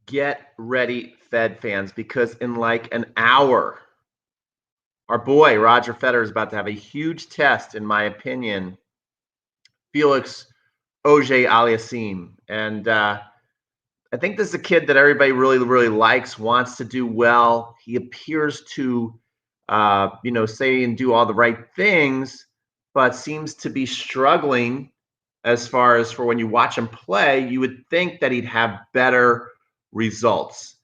Get ready, Fed fans, because in like an hour, our boy Roger Federer is about to have a huge test, in my opinion. Felix Auger Aliassime, and I think this is a kid that everybody really, really likes, wants to do well. He appears to, say and do all the right things, but seems to be struggling as far as for when you watch him play. You would think that he'd have better results.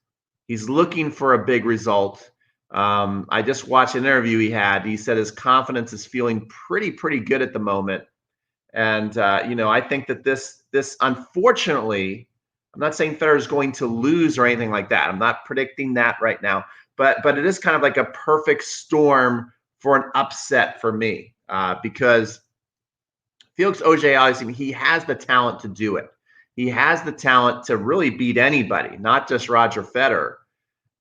He's looking for a big result. I just watched an interview he had. He said his confidence is feeling pretty good at the moment. And I think that this unfortunately, I'm not saying Federer is going to lose or anything like that. I'm not predicting that right now, but it is kind of like a perfect storm for an upset for me because Felix Auger-Aliassime, he has the talent to do it. He has the talent to really beat anybody, not just Roger Federer,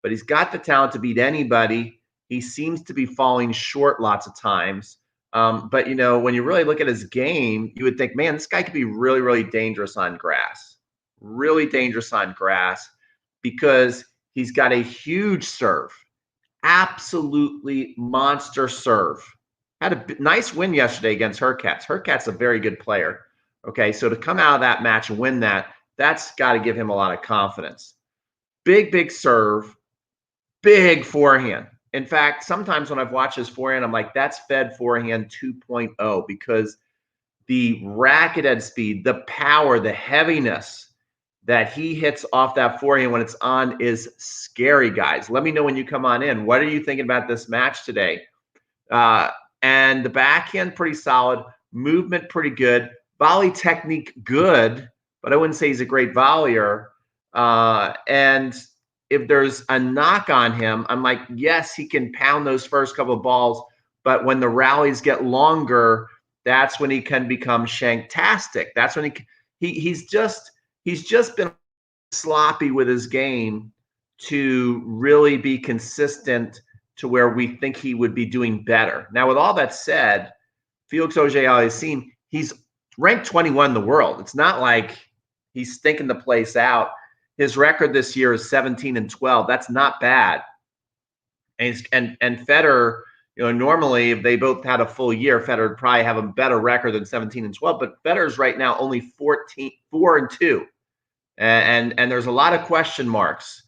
but he's got the talent to beat anybody. He seems to be falling short lots of times. But when you really look at his game, you would think, man, this guy could be really, really dangerous on grass. Really dangerous on grass because he's got a huge serve. Absolutely monster serve. Had a nice win yesterday against Hurkacz. Hurkacz a very good player. Okay, so to come out of that match and win that's got to give him a lot of confidence. Big serve, big forehand. In fact, sometimes when I've watched his forehand, I'm like, that's Fed forehand 2.0 because the racket head speed, the power, the heaviness that he hits off that forehand when it's on is scary, guys. Let me know when you come on in. What are you thinking about this match today? And the backhand, pretty solid. Movement, pretty good. Volley technique, good, but I wouldn't say he's a great volleyer. And if there's a knock on him, I'm like, yes, he can pound those first couple of balls, but when the rallies get longer, that's when he can become shanktastic. That's when he's just been sloppy with his game to really be consistent to where we think he would be doing better. Now, with all that said, Felix Auger-Aliassime, he's ranked 21 in the world. It's not like he's stinking the place out. His record this year is 17-12. That's not bad. And Federer, normally if they both had a full year, Federer would probably have a better record than 17-12. But Federer's right now only 4-2. And there's a lot of question marks,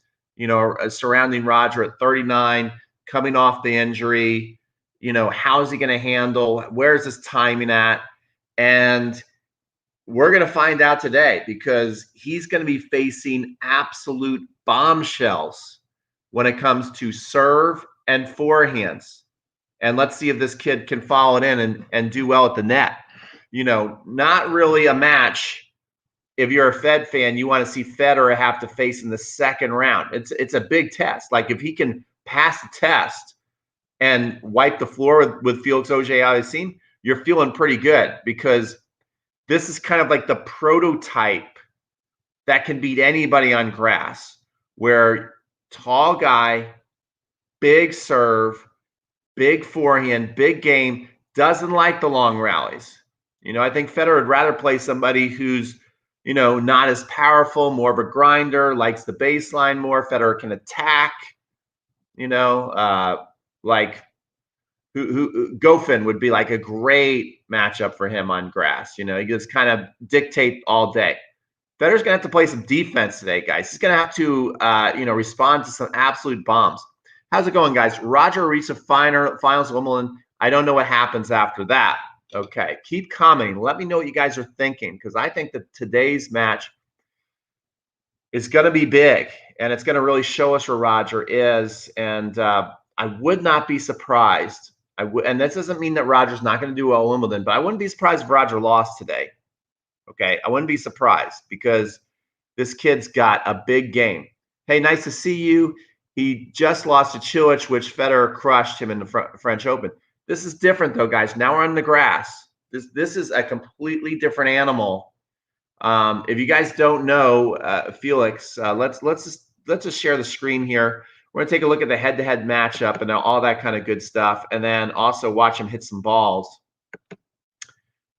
surrounding Roger at 39, coming off the injury. How's he going to handle? Where's his timing at? And we're going to find out today because he's going to be facing absolute bombshells when it comes to serve and forehands. And let's see if this kid can follow it in and do well at the net. Not really a match. If you're a Fed fan, you want to see Federer have to face in the second round. It's a big test. Like if he can pass the test and wipe the floor with Felix Auger-Aliassime, you're feeling pretty good because this is kind of like the prototype that can beat anybody on grass, where tall guy, big serve, big forehand, big game, doesn't like the long rallies. I think Federer would rather play somebody who's, not as powerful, more of a grinder, likes the baseline more. Federer can attack, like who Goffin would be like a great matchup for him on grass. He just kind of dictate all day. Federer's gonna have to play some defense today, guys. He's gonna have to, respond to some absolute bombs. How's it going, guys? Roger reached the finals of Wimbledon. I don't know what happens after that. Okay, keep commenting. Let me know what you guys are thinking because I think that today's match is going to be big and it's going to really show us where Roger is. And I would not be surprised. And this doesn't mean that Roger's not going to do well at Wimbledon, but I wouldn't be surprised if Roger lost today. Okay, I wouldn't be surprised because this kid's got a big game. Hey, nice to see you. He just lost to Cilic, which Federer crushed him in the French Open. This is different, though, guys. Now we're on the grass. This is a completely different animal. If you guys don't know Felix, let's just share the screen here. We're gonna take a look at the head-to-head matchup and all that kind of good stuff, and then also watch him hit some balls.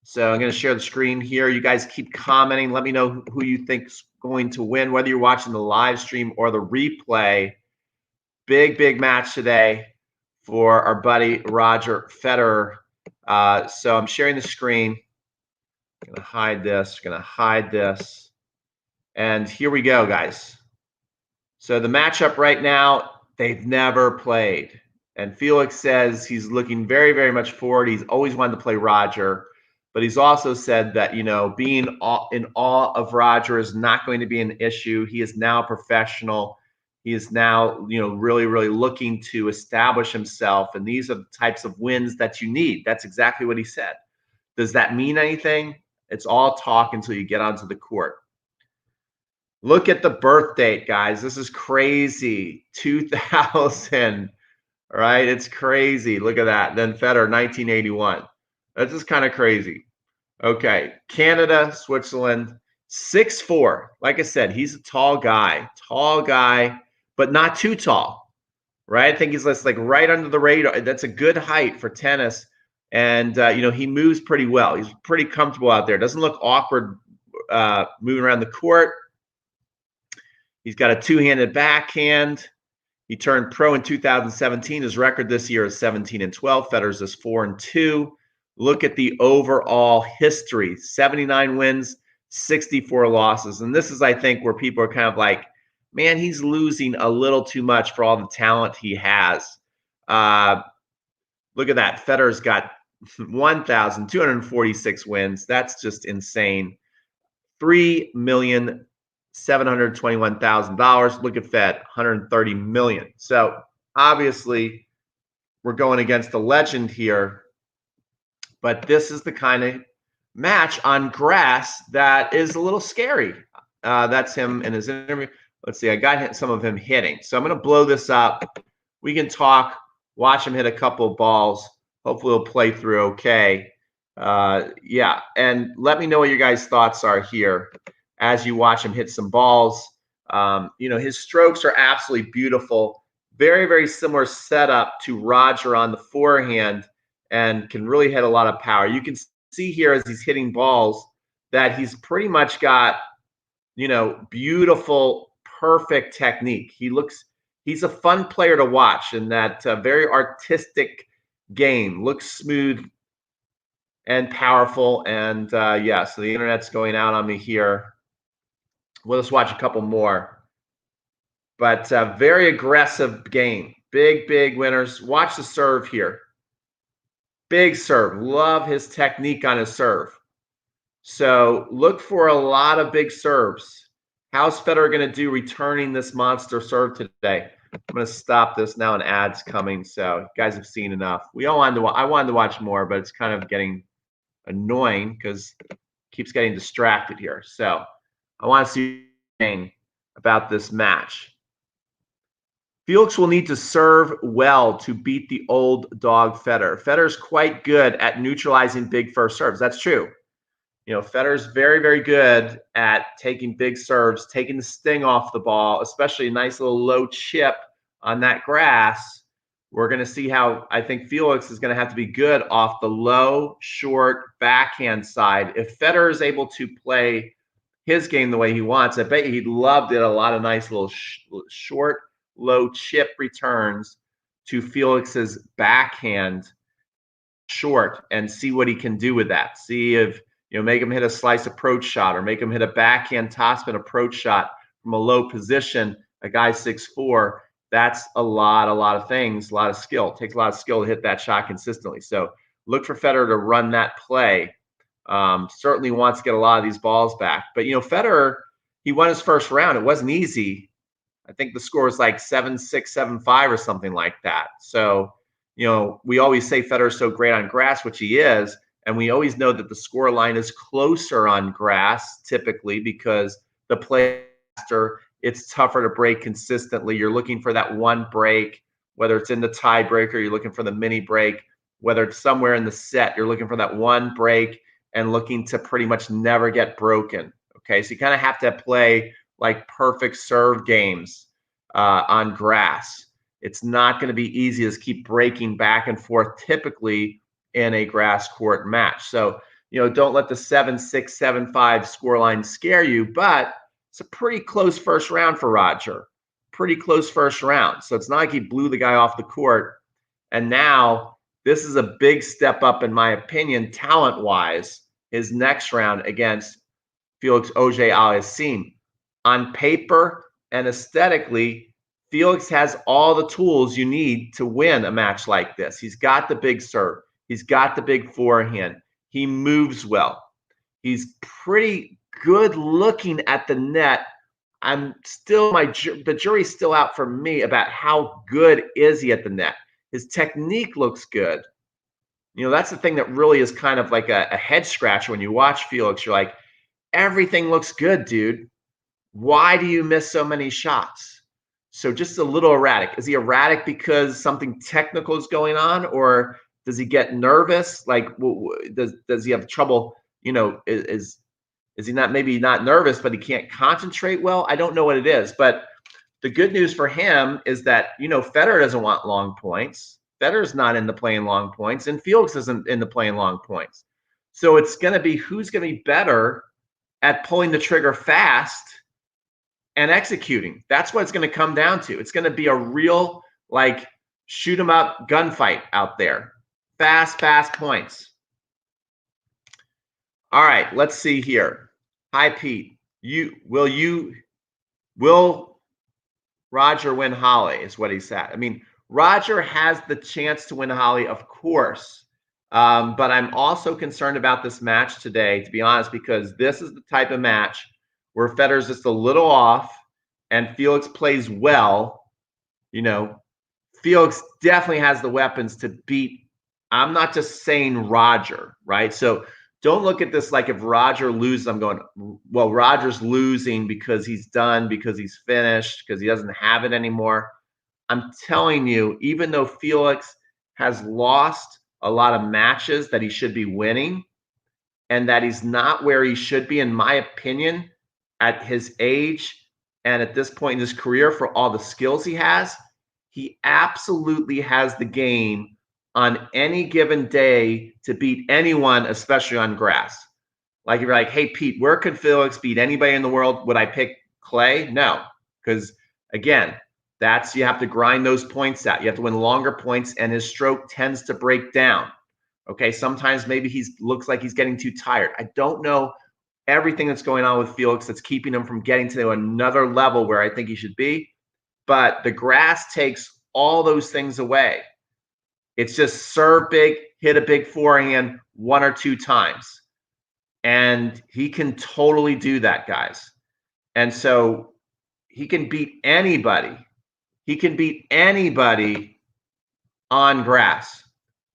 So I'm going to share the screen here. You guys keep commenting. Let me know who you think's going to win, whether you're watching the live stream or the replay. Big match today for our buddy Roger Federer. So I'm sharing the screen. I'm going to hide this. And here we go, guys. So the matchup right now, they've never played. And Felix says he's looking very much forward. He's always wanted to play Roger. But he's also said that, you know, being in awe of Roger is not going to be an issue. He is now a professional. He is now, you know, really looking to establish himself. And these are the types of wins that you need. That's exactly what he said. Does that mean anything? It's all talk until you get onto the court. Look at the birth date, guys. This is crazy. 2000, right? It's crazy. Look at that. Then Federer, 1981. That's just kind of crazy. Okay, Canada, Switzerland, 6'4". Like I said, he's a tall guy, but not too tall, right? I think he's just like right under the radar. That's a good height for tennis. And, you know, he moves pretty well. He's pretty comfortable out there. Doesn't look awkward moving around the court. He's got a two-handed backhand. He turned pro in 2017. His record this year is 17-12. Federer's is 4-2. Look at the overall history: 79 wins, 64 losses. And this is, I think, where people are kind of like, man, he's losing a little too much for all the talent he has. Look at that. Federer's got 1,246 wins. That's just insane. $3,721,000. Look at Fed, 130 million. So obviously, we're going against a legend here. But this is the kind of match on grass that is a little scary. That's him in his interview. Let's see. I got some of him hitting. So I'm going to blow this up. We can talk, watch him hit a couple of balls. Hopefully he'll play through okay. Yeah. And let me know what your guys' thoughts are here as you watch him hit some balls. You know, his strokes are absolutely beautiful. Very similar setup to Roger on the forehand, and can really hit a lot of power. You can see here as he's hitting balls that he's pretty much got, you know, beautiful, perfect technique. He's a fun player to watch in that very artistic game. Looks smooth and powerful. And yeah, so the internet's going out on me here. We'll just watch a couple more. But very aggressive game. Big winners. Watch the serve here. Big serve. Love his technique on his serve. So look for a lot of big serves. How's Federer going to do returning this monster serve today? I'm going to stop this now. An ad's coming, so you guys have seen enough. I wanted to watch more, but it's kind of getting annoying because it keeps getting distracted here. So I want to see about this match. Felix will need to serve well to beat the old dog Federer. Federer's quite good at neutralizing big first serves. That's true. You know, Federer's very good at taking big serves, taking the sting off the ball, especially a nice little low chip on that grass. We're going to see how I think Felix is going to have to be good off the low, short backhand side. If Federer is able to play his game the way he wants, I bet he'd love to hit a lot of nice little short, low chip returns to Felix's backhand short and see what he can do with that. See if, you know, make him hit a slice approach shot or make him hit a backhand topspin approach shot from a low position. A guy 6'4", that's a lot of things, a lot of skill. It takes a lot of skill to hit that shot consistently. So look for Federer to run that play. Certainly wants to get a lot of these balls back. But, you know, Federer, he won his first round. It wasn't easy. I think the score was like 7-6, 7-5 or something like that. So, you know, we always say Federer's so great on grass, which he is. And we always know that the score line is closer on grass typically because the play faster, it's tougher to break consistently. You're looking for that one break, whether it's in the tiebreaker, you're looking for the mini break, whether it's somewhere in the set, you're looking for that one break and looking to pretty much never get broken. Okay, so you kind of have to play like perfect serve games on grass. It's not going to be easy to keep breaking back and forth typically in a grass court match. So, don't let the 7-6, 7-5 scoreline scare you, but it's a pretty close first round for Roger. Pretty close first round. So it's not like he blew the guy off the court. And now this is a big step up, in my opinion, talent-wise, his next round against Felix Auger Aliassime. On paper and aesthetically, Felix has all the tools you need to win a match like this. He's got the big serve. He's got the big forehand. He moves well. He's pretty good looking at the net. I'm still, the jury's still out for me about how good is he at the net. His technique looks good. That's the thing that really is kind of like a head scratcher when you watch Felix. You're like, everything looks good, dude. Why do you miss so many shots? So just a little erratic. Is he erratic because something technical is going on, or does he get nervous? Like, does he have trouble? Is he maybe not nervous, but he can't concentrate well? I don't know what it is, but the good news for him is that Federer doesn't want long points. Federer's not into playing long points, and Felix isn't into playing long points. So it's going to be who's going to be better at pulling the trigger fast and executing. That's what it's going to come down to. It's going to be a real, like, shoot 'em up gunfight out there. Fast points. All right, let's see here. Hi, Pete. Will Roger win Halle is what he said. I mean, Roger has the chance to win Halle, of course. But I'm also concerned about this match today, to be honest, because this is the type of match where Federer's just a little off and Felix plays well. Felix definitely has the weapons to beat. I'm not just saying Roger, right? So don't look at this like if Roger loses, I'm going, well, Roger's losing because he's done, because he's finished, because he doesn't have it anymore. I'm telling you, even though Felix has lost a lot of matches that he should be winning, and that he's not where he should be, in my opinion, at his age and at this point in his career, for all the skills he has, he absolutely has the game on any given day to beat anyone, especially on grass. Like, if you're like, hey, Pete, where could Felix beat anybody in the world? Would I pick clay? No, because again, you have to grind those points out. You have to win longer points, and his stroke tends to break down. Okay, sometimes maybe he looks like he's getting too tired. I don't know everything that's going on with Felix that's keeping him from getting to another level where I think he should be. But the grass takes all those things away. It's just serve big, hit a big forehand 1 or 2 times. And he can totally do that, guys. And so he can beat anybody. He can beat anybody on grass.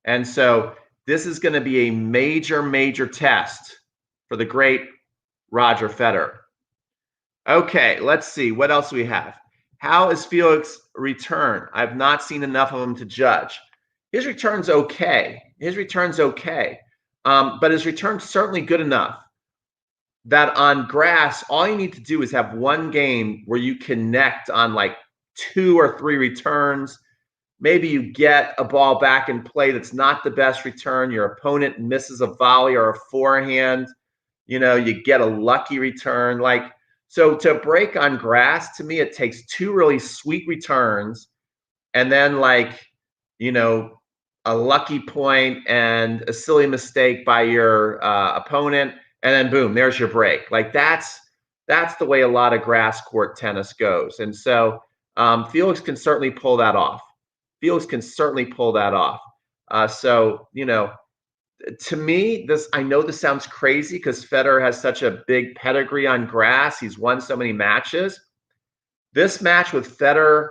And so this is going to be a major test for the great Roger Federer. Okay, let's see. What else do we have? How is Felix return? I've not seen enough of him to judge. His return's okay. But his return's certainly good enough that on grass, all you need to do is have one game where you connect on like 2 or 3 returns. Maybe you get a ball back in play that's not the best return. Your opponent misses a volley or a forehand. You get a lucky return. So to break on grass, to me, it takes 2 really sweet returns, and then a lucky point and a silly mistake by your opponent, and then boom, there's your break. That's the way a lot of grass court tennis goes. And so Felix can certainly pull that off. To me, I know this sounds crazy because Federer has such a big pedigree on grass. He's won so many matches. This match with Federer,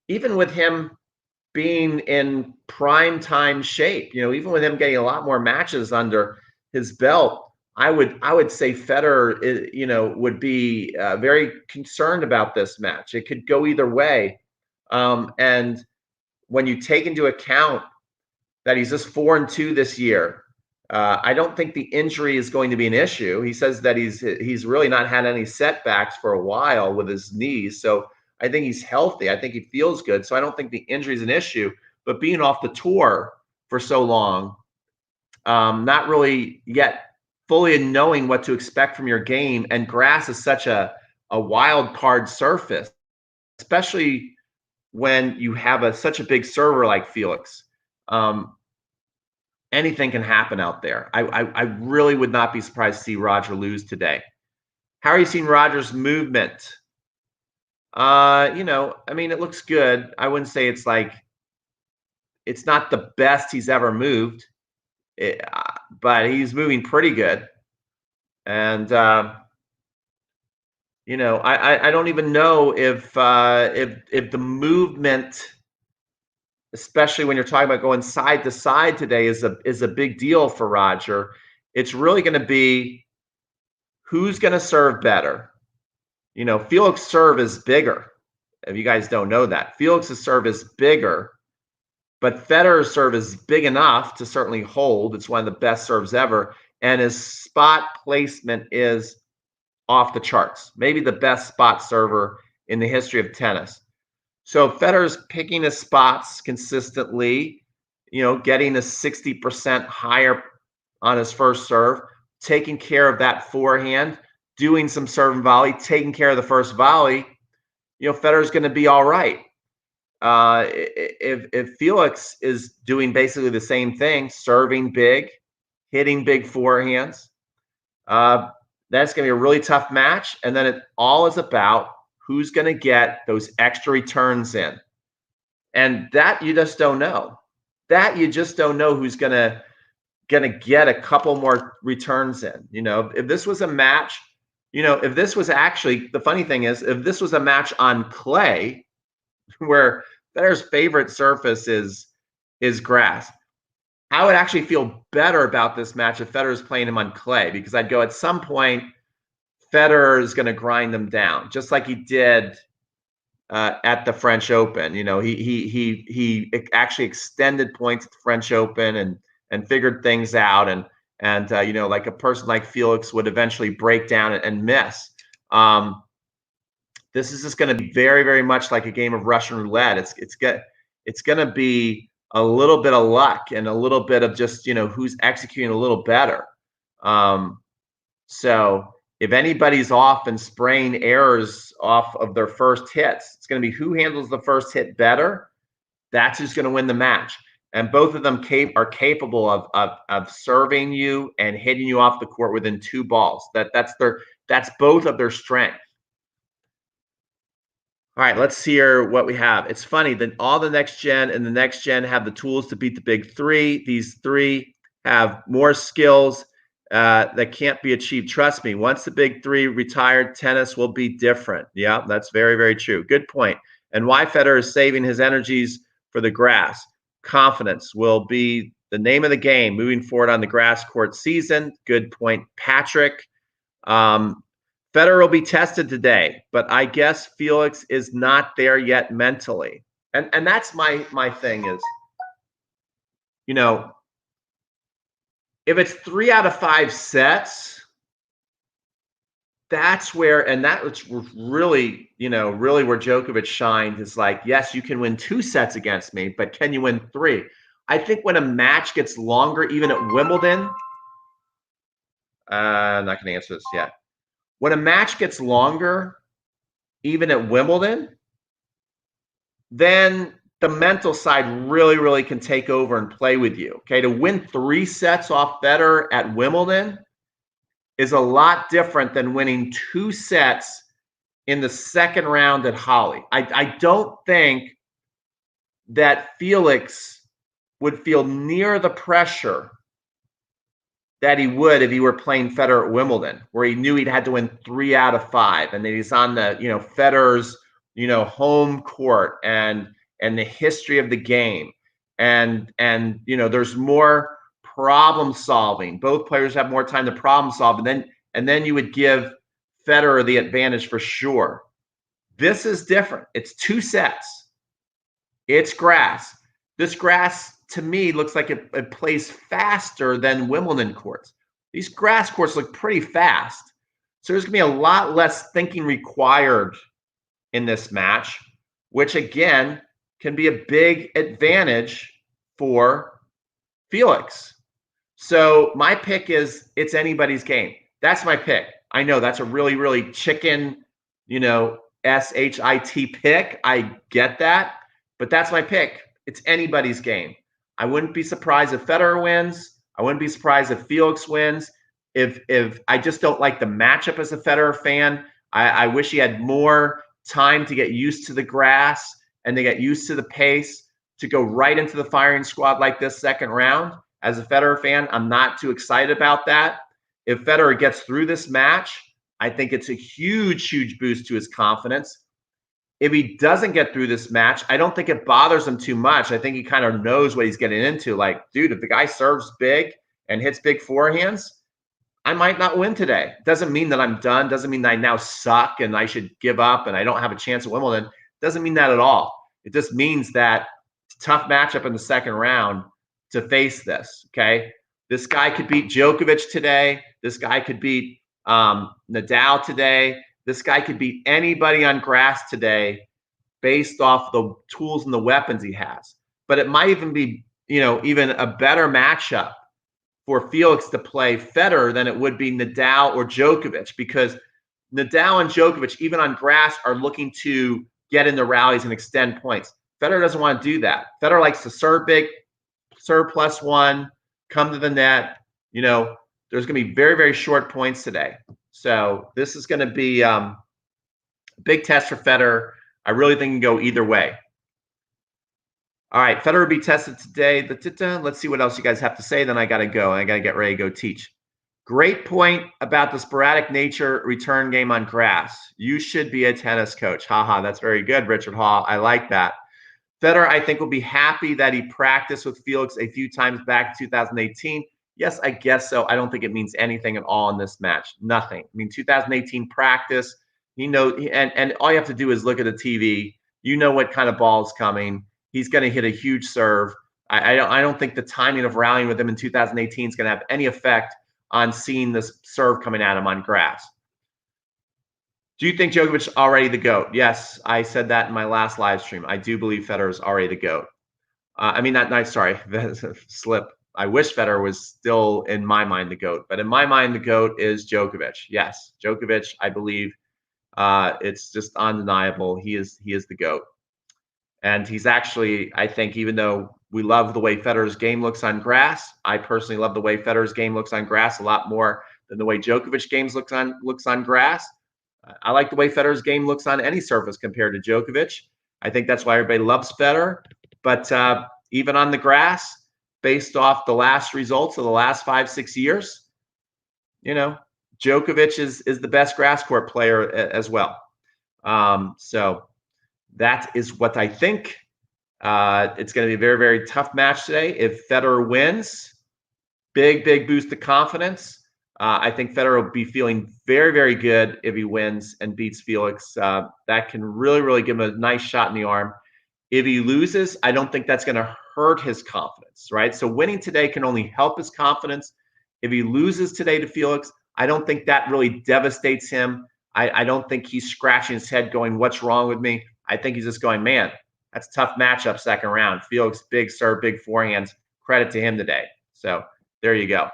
even with him being in prime time shape, even with him getting a lot more matches under his belt, I would say Federer, would be very concerned about this match. It could go either way. And when you take into account that he's just 4-2 this year, I don't think the injury is going to be an issue. He says that he's really not had any setbacks for a while with his knees. So I think he's healthy. I think he feels good. So I don't think the injury is an issue. But being off the tour for so long, not really yet fully knowing what to expect from your game. And grass is such a wild card surface, especially when you have such a big server like Felix. Anything can happen out there. I really would not be surprised to see Roger lose today. How are you seeing Roger's movement? I mean, it looks good. I wouldn't say it's not the best he's ever moved, but he's moving pretty good. And I don't even know if the movement, especially when you're talking about going side to side today, is a big deal for Roger. It's really going to be who's going to serve better. Felix serve is bigger. If you guys don't know that, Felix's serve is bigger, but Federer's serve is big enough to certainly hold. It's one of the best serves ever, and his spot placement is off the charts. Maybe the best spot server in the history of tennis. So Federer's picking his spots consistently, getting a 60% higher on his first serve, taking care of that forehand, doing some serve and volley, taking care of the first volley. Federer's going to be all right. If Felix is doing basically the same thing, serving big, hitting big forehands, that's going to be a really tough match. And then it all is about who's going to get those extra returns in. And that you just don't know. Who's going to get a couple more returns in. If this was a match, if this was actually, the funny thing is, if this was a match on clay, where Federer's favorite surface is grass, I would actually feel better about this match if Federer's playing him on clay, because I'd go, at some point, Federer is going to grind them down, just like he did at the French Open. He actually extended points at the French Open and figured things out, and like a person like Felix would eventually break down and miss. This is just going to be very, very much like a game of Russian roulette. It's going to be a little bit of luck and a little bit of just who's executing a little better. So if anybody's off and spraying errors off of their first hits, it's going to be who handles the first hit better. That's who's going to win the match. And both of them are capable of serving you and hitting you off the court within 2 balls. That's both of their strengths. All right, let's hear what we have. It's funny that all the next gen and the next gen have the tools to beat the big 3. These 3 have more skills that can't be achieved. Trust me, once the big 3 retired, tennis will be different. Yeah, that's very, very true. Good point. And why Federer is saving his energies for the grass. Confidence will be the name of the game moving forward on the grass court season. Good point, Patrick. Federer will be tested today, but I guess Felix is not there yet mentally. And that's my thing is, if it's 3 out of 5 sets, that's where, and that's really, really where Djokovic shined, is like, yes, you can win 2 sets against me, but can you win 3? I think when a match gets longer, even at Wimbledon, I'm not going to answer this yet. When a match gets longer, even at Wimbledon, then the mental side really, really can take over and play with you. Okay, to win 3 sets off Federer at Wimbledon is a lot different than winning 2 sets in the second round at Halle. I don't think that Felix would feel near the pressure that he would if he were playing Federer at Wimbledon, where he knew he'd had to win 3 out of 5, and then he's on the Federer's home court and the history of the game, and there's more problem solving. Both players have more time to problem solve, and then you would give Federer the advantage for sure. This is different. It's 2 sets. It's grass. This grass, to me, looks like it plays faster than Wimbledon courts. These grass courts look pretty fast. So there's going to be a lot less thinking required in this match, which, again, can be a big advantage for Felix. So my pick is it's anybody's game. That's my pick. I know that's a really, really chicken, SHIT pick. I get that, but that's my pick. It's anybody's game. I wouldn't be surprised if Federer wins. I wouldn't be surprised if Felix wins. If I just don't like the matchup as a Federer fan. I wish he had more time to get used to the grass and to get used to the pace to go right into the firing squad like this second round. As a Federer fan, I'm not too excited about that. If Federer gets through this match, I think it's a huge, huge boost to his confidence. If he doesn't get through this match, I don't think it bothers him too much. I think he kind of knows what he's getting into. Like, dude, if the guy serves big and hits big forehands, I might not win today. Doesn't mean that I'm done. Doesn't mean that I now suck and I should give up and I don't have a chance at Wimbledon. Doesn't mean that at all. It just means that tough matchup in the second round to face this, okay? This guy could beat Djokovic today. This guy could beat Nadal today. This guy could beat anybody on grass today based off the tools and the weapons he has. But it might even be, even a better matchup for Felix to play Federer than it would be Nadal or Djokovic, because Nadal and Djokovic, even on grass, are looking to get in the rallies and extend points. Federer doesn't want to do that. Federer likes to serve big, serve +1, come to the net. There's going to be very, very short points today. So this is going to be a big test for Federer. I really think it can go either way. All right, Federer will be tested today. Let's see what else you guys have to say. Then I got to go. I got to get ready to go teach. Great point about the sporadic nature return game on grass. You should be a tennis coach. Haha, that's very good, Richard Hall. I like that. Federer, I think, will be happy that he practiced with Felix a few times back in 2018. Yes, I guess so. I don't think it means anything at all in this match. Nothing. I mean, 2018 practice, and all you have to do is look at the TV. You know what kind of ball is coming. He's going to hit a huge serve. I don't think the timing of rallying with him in 2018 is going to have any effect on seeing this serve coming at him on grass. Do you think Djokovic is already the GOAT? Yes, I said that in my last live stream. I do believe Federer is already the GOAT. Slip. I wish Federer was still, in my mind, the GOAT. But in my mind, the GOAT is Djokovic. Yes, Djokovic, I believe it's just undeniable. He is the GOAT. And he's actually, I think, even though we love the way Federer's game looks on grass, I personally love the way Federer's game looks on grass a lot more than the way Djokovic's game looks on grass. I like the way Federer's game looks on any surface compared to Djokovic. I think that's why everybody loves Federer. But even on the grass, based off the last results of the last 5-6 years, Djokovic is the best grass court player as well. So that is what I think. It's going to be a very, very tough match today. If Federer wins, big, big boost to confidence. I think Federer will be feeling very, very good if he wins and beats Felix. That can really, really give him a nice shot in the arm. If he loses, I don't think that's going to hurt his confidence, right? So winning today can only help his confidence. If he loses today to Felix, I don't think that really devastates him. I don't think he's scratching his head going, what's wrong with me? I think he's just going, man, that's a tough matchup second round. Felix, big serve, big forehands. Credit to him today. So there you go.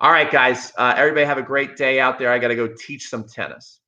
All right, guys. Everybody have a great day out there. I got to go teach some tennis.